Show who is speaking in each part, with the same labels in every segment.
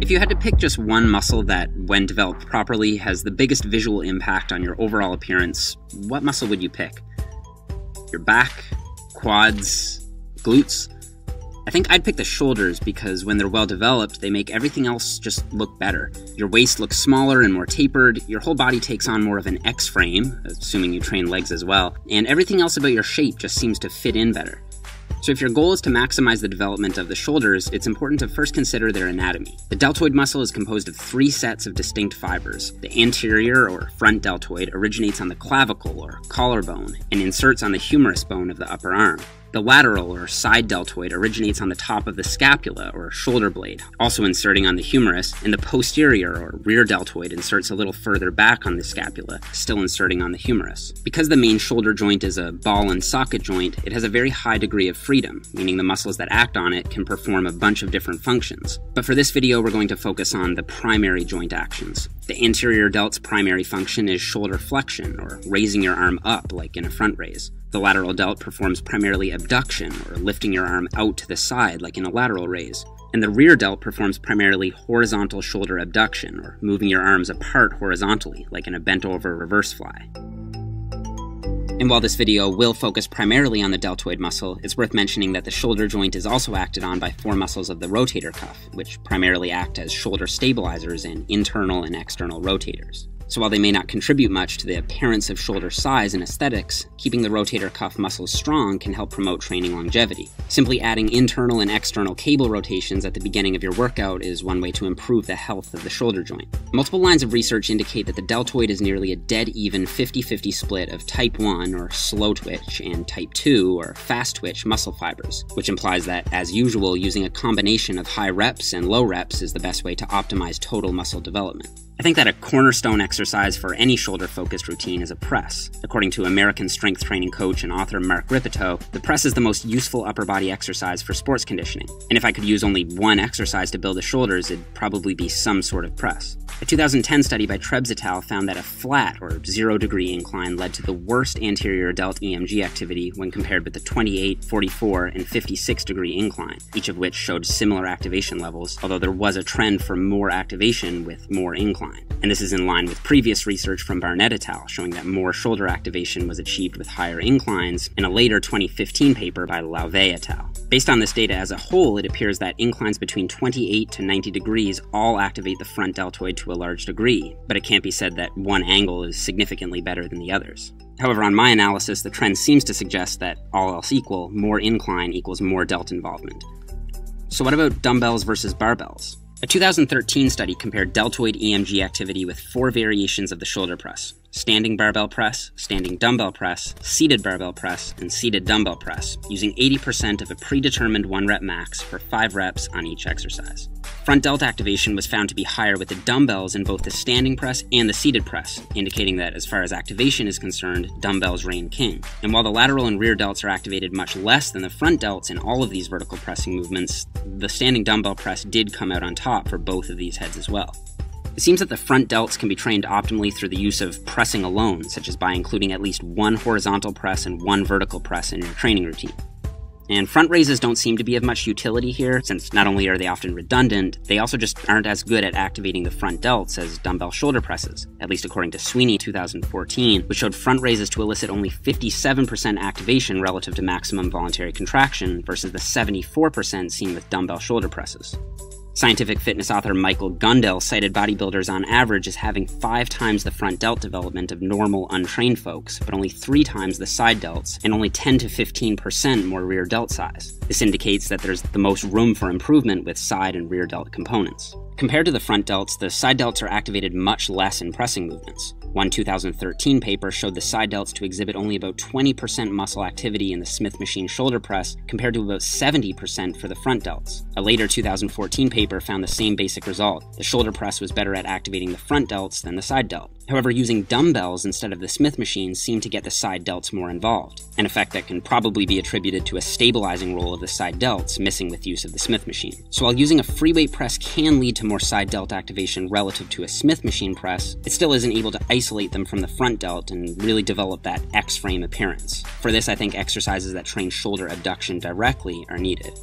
Speaker 1: If you had to pick just one muscle that, when developed properly, has the biggest visual impact on your overall appearance, what muscle would you pick? Your back, quads, glutes? I think I'd pick the shoulders because when they're well developed, they make everything else just look better. Your waist looks smaller and more tapered, your whole body takes on more of an X frame, assuming you train legs as well, and everything else about your shape just seems to fit in better. So if your goal is to maximize the development of the shoulders, it's important to first consider their anatomy. The deltoid muscle is composed of 3 sets of distinct fibers. The anterior, or front deltoid, originates on the clavicle, or collarbone, and inserts on the humerus bone of the upper arm. The lateral, or side deltoid, originates on the top of the scapula, or shoulder blade, also inserting on the humerus, and the posterior, or rear deltoid, inserts a little further back on the scapula, still inserting on the humerus. Because the main shoulder joint is a ball and socket joint, it has a very high degree of freedom, meaning the muscles that act on it can perform a bunch of different functions. But for this video, we're going to focus on the primary joint actions. The anterior delt's primary function is shoulder flexion, or raising your arm up like in a front raise. The lateral delt performs primarily abduction, or lifting your arm out to the side like in a lateral raise. And the rear delt performs primarily horizontal shoulder abduction, or moving your arms apart horizontally like in a bent over reverse fly. And while this video will focus primarily on the deltoid muscle, it's worth mentioning that the shoulder joint is also acted on by 4 muscles of the rotator cuff, which primarily act as shoulder stabilizers and internal and external rotators. So while they may not contribute much to the appearance of shoulder size and aesthetics, keeping the rotator cuff muscles strong can help promote training longevity. Simply adding internal and external cable rotations at the beginning of your workout is one way to improve the health of the shoulder joint. Multiple lines of research indicate that the deltoid is nearly a dead-even 50-50 split of type 1, or slow twitch, and type 2, or fast twitch muscle fibers, which implies that, as usual, using a combination of high reps and low reps is the best way to optimize total muscle development. I think that a cornerstone exercise for any shoulder-focused routine is a press. According to American strength training coach and author Mark Rippetoe, the press is the most useful upper body exercise for sports conditioning. And if I could use only one exercise to build the shoulders, it'd probably be some sort of press. A 2010 study by Krebs et al. Found that a flat, or 0-degree incline led to the worst anterior delt EMG activity when compared with the 28, 44, and 56-degree incline, each of which showed similar activation levels, although there was a trend for more activation with more incline. And this is in line with previous research from Barnett et al. Showing that more shoulder activation was achieved with higher inclines in a later 2015 paper by Lauve et al. Based on this data as a whole, it appears that inclines between 28 to 90 degrees all activate the front deltoid to a large degree, but it can't be said that one angle is significantly better than the others. However, on my analysis, the trend seems to suggest that, all else equal, more incline equals more delt involvement. So what about dumbbells versus barbells? A 2013 study compared deltoid EMG activity with 4 variations of the shoulder press: standing barbell press, standing dumbbell press, seated barbell press, and seated dumbbell press, using 80% of a predetermined 1-rep max for 5 reps on each exercise. Front delt activation was found to be higher with the dumbbells in both the standing press and the seated press, indicating that as far as activation is concerned, dumbbells reign king. And while the lateral and rear delts are activated much less than the front delts in all of these vertical pressing movements, the standing dumbbell press did come out on top for both of these heads as well. It seems that the front delts can be trained optimally through the use of pressing alone, such as by including at least 1 horizontal press and 1 vertical press in your training routine. And front raises don't seem to be of much utility here, since not only are they often redundant, they also just aren't as good at activating the front delts as dumbbell shoulder presses, at least according to Sweeney 2014, which showed front raises to elicit only 57% activation relative to maximum voluntary contraction versus the 74% seen with dumbbell shoulder presses. Scientific fitness author Michael Gundel cited bodybuilders on average as having 5 times the front delt development of normal untrained folks, but only 3 times the side delts, and only 10 to 15% more rear delt size. This indicates that there's the most room for improvement with side and rear delt components. Compared to the front delts, the side delts are activated much less in pressing movements. One 2013 paper showed the side delts to exhibit only about 20% muscle activity in the Smith machine shoulder press, compared to about 70% for the front delts. A later 2014 paper found the same basic result. The shoulder press was better at activating the front delts than the side delt. However, using dumbbells instead of the Smith machine seemed to get the side delts more involved, an effect that can probably be attributed to a stabilizing role of the side delts missing with use of the Smith machine. So while using a free weight press can lead to more side delt activation relative to a Smith machine press, it still isn't able to isolate them from the front delt and really develop that X-frame appearance. For this, I think exercises that train shoulder abduction directly are needed.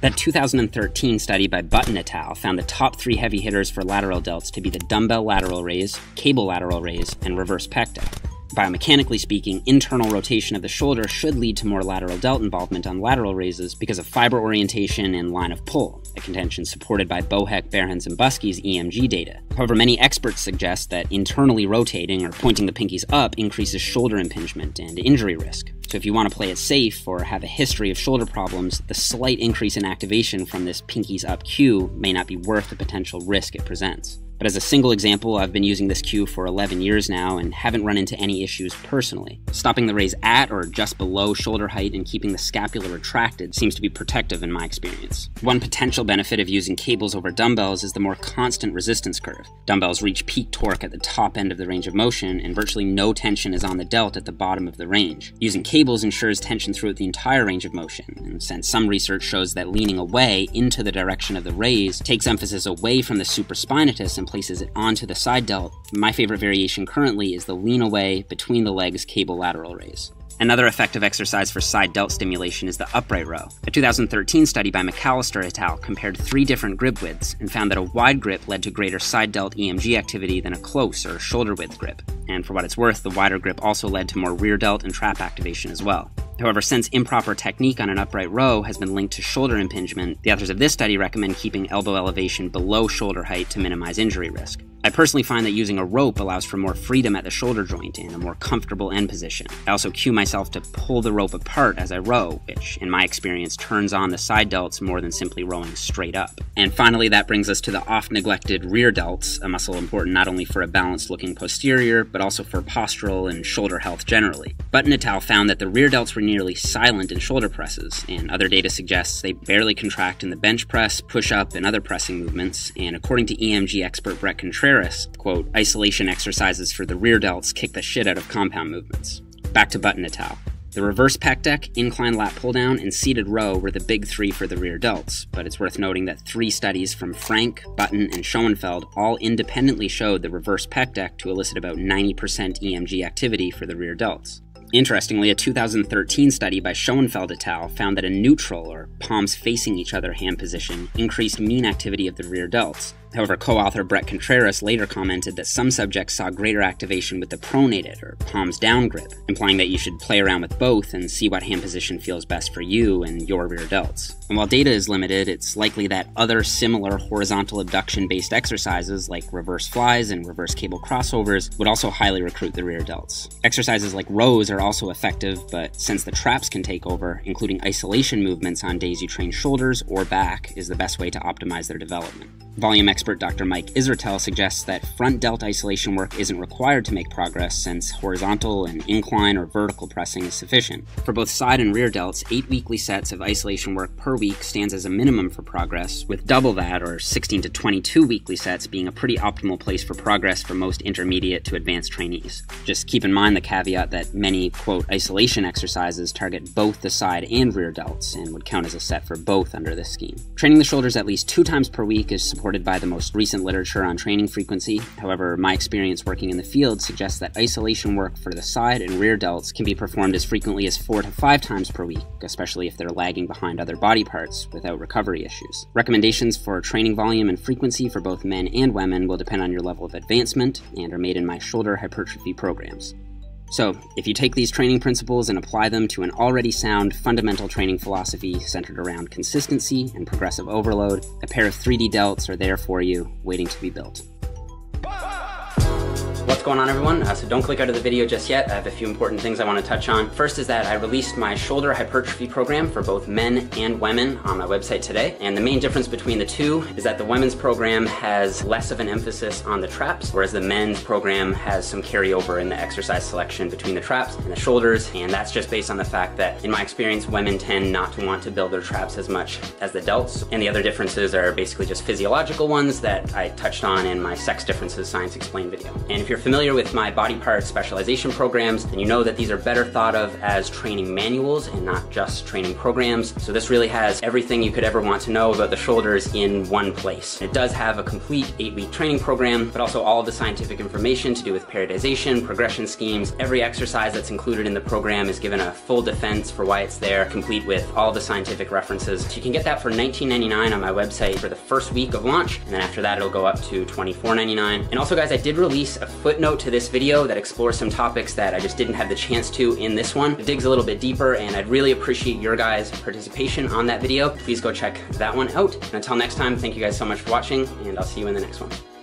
Speaker 1: That 2013 study by Button et al. Found the top 3 heavy hitters for lateral delts to be the dumbbell lateral raise, cable lateral raise, and reverse pec deck. Biomechanically speaking, internal rotation of the shoulder should lead to more lateral delt involvement on lateral raises because of fiber orientation and line of pull, a contention supported by Boheck, Behrens, and Buskey's EMG data. However, many experts suggest that internally rotating or pointing the pinkies up increases shoulder impingement and injury risk. So if you want to play it safe or have a history of shoulder problems, the slight increase in activation from this pinkies up cue may not be worth the potential risk it presents. But as a single example, I've been using this cue for 11 years now and haven't run into any issues personally. Stopping the raise at or just below shoulder height and keeping the scapula retracted seems to be protective in my experience. One potential benefit of using cables over dumbbells is the more constant resistance curve. Dumbbells reach peak torque at the top end of the range of motion, and virtually no tension is on the delt at the bottom of the range. Using cables ensures tension throughout the entire range of motion, and since some research shows that leaning away into the direction of the raise takes emphasis away from the supraspinatus and places it onto the side delt, my favorite variation currently is the lean away between the legs cable lateral raise. Another effective exercise for side delt stimulation is the upright row. A 2013 study by McAllister et al. Compared 3 different grip widths and found that a wide grip led to greater side delt EMG activity than a close or shoulder width grip. And for what it's worth, the wider grip also led to more rear delt and trap activation as well. However, since improper technique on an upright row has been linked to shoulder impingement, the authors of this study recommend keeping elbow elevation below shoulder height to minimize injury risk. I personally find that using a rope allows for more freedom at the shoulder joint and a more comfortable end position. I also cue myself to pull the rope apart as I row, which, in my experience, turns on the side delts more than simply rowing straight up. And finally, that brings us to the oft-neglected rear delts, a muscle important not only for a balanced-looking posterior, but also for postural and shoulder health generally. Button et al. Found that the rear delts were nearly silent in shoulder presses, and other data suggests they barely contract in the bench press, push-up, and other pressing movements, and according to EMG expert Brett Contreras, quote, isolation exercises for the rear delts kick the shit out of compound movements. Back to Button et al. The reverse pec deck, incline lat pull-down, and seated row were the big 3 for the rear delts, but it's worth noting that 3 studies from Frank, Button, and Schoenfeld all independently showed the reverse pec deck to elicit about 90% EMG activity for the rear delts. Interestingly, a 2013 study by Schoenfeld et al. Found that a neutral, or palms facing each other hand position, increased mean activity of the rear delts. However, co-author Brett Contreras later commented that some subjects saw greater activation with the pronated, or palms down grip, implying that you should play around with both and see what hand position feels best for you and your rear delts. And while data is limited, it's likely that other similar horizontal abduction-based exercises like reverse flies and reverse cable crossovers would also highly recruit the rear delts. Exercises like rows are also effective, but since the traps can take over, including isolation movements on days you train shoulders or back is the best way to optimize their development. Volume expert Dr. Mike Isertel suggests that front delt isolation work isn't required to make progress since horizontal and incline or vertical pressing is sufficient. For both side and rear delts, 8 weekly sets of isolation work per week stands as a minimum for progress, with double that, or 16 to 22 weekly sets, being a pretty optimal place for progress for most intermediate to advanced trainees. Just keep in mind the caveat that many, quote, isolation exercises target both the side and rear delts and would count as a set for both under this scheme. Training the shoulders at least 2 times per week is supported by the most recent literature on training frequency. However, my experience working in the field suggests that isolation work for the side and rear delts can be performed as frequently as 4 to 5 times per week, especially if they're lagging behind other body parts without recovery issues. Recommendations for training volume and frequency for both men and women will depend on your level of advancement and are made in my shoulder hypertrophy programs. So, if you take these training principles and apply them to an already sound fundamental training philosophy centered around consistency and progressive overload, a pair of 3D delts are there for you, waiting to be built. What's going on, everyone? So don't click out of the video just yet. I have a few important things I want to touch on. First is that I released my shoulder hypertrophy program for both men and women on my website today. And the main difference between the two is that the women's program has less of an emphasis on the traps, whereas the men's program has some carryover in the exercise selection between the traps and the shoulders. And that's just based on the fact that, in my experience, women tend not to want to build their traps as much as the delts. And the other differences are basically just physiological ones that I touched on in my Sex Differences Science Explained video. And if you're familiar familiar with my body part specialization programs, then you know that these are better thought of as training manuals and not just training programs. So this really has everything you could ever want to know about the shoulders in one place. It does have a complete 8-week training program, but also all of the scientific information to do with periodization, progression schemes. Every exercise that's included in the program is given a full defense for why it's there, complete with all the scientific references. So you can get that for $19.99 on my website for the first week of launch, and then after that it'll go up to $24.99. And also guys, I did release a footnote to this video that explores some topics that I just didn't have the chance to in this one. It digs a little bit deeper, and I'd really appreciate your guys' participation on that video. Please go check that one out. And until next time, thank you guys so much for watching, and I'll see you in the next one.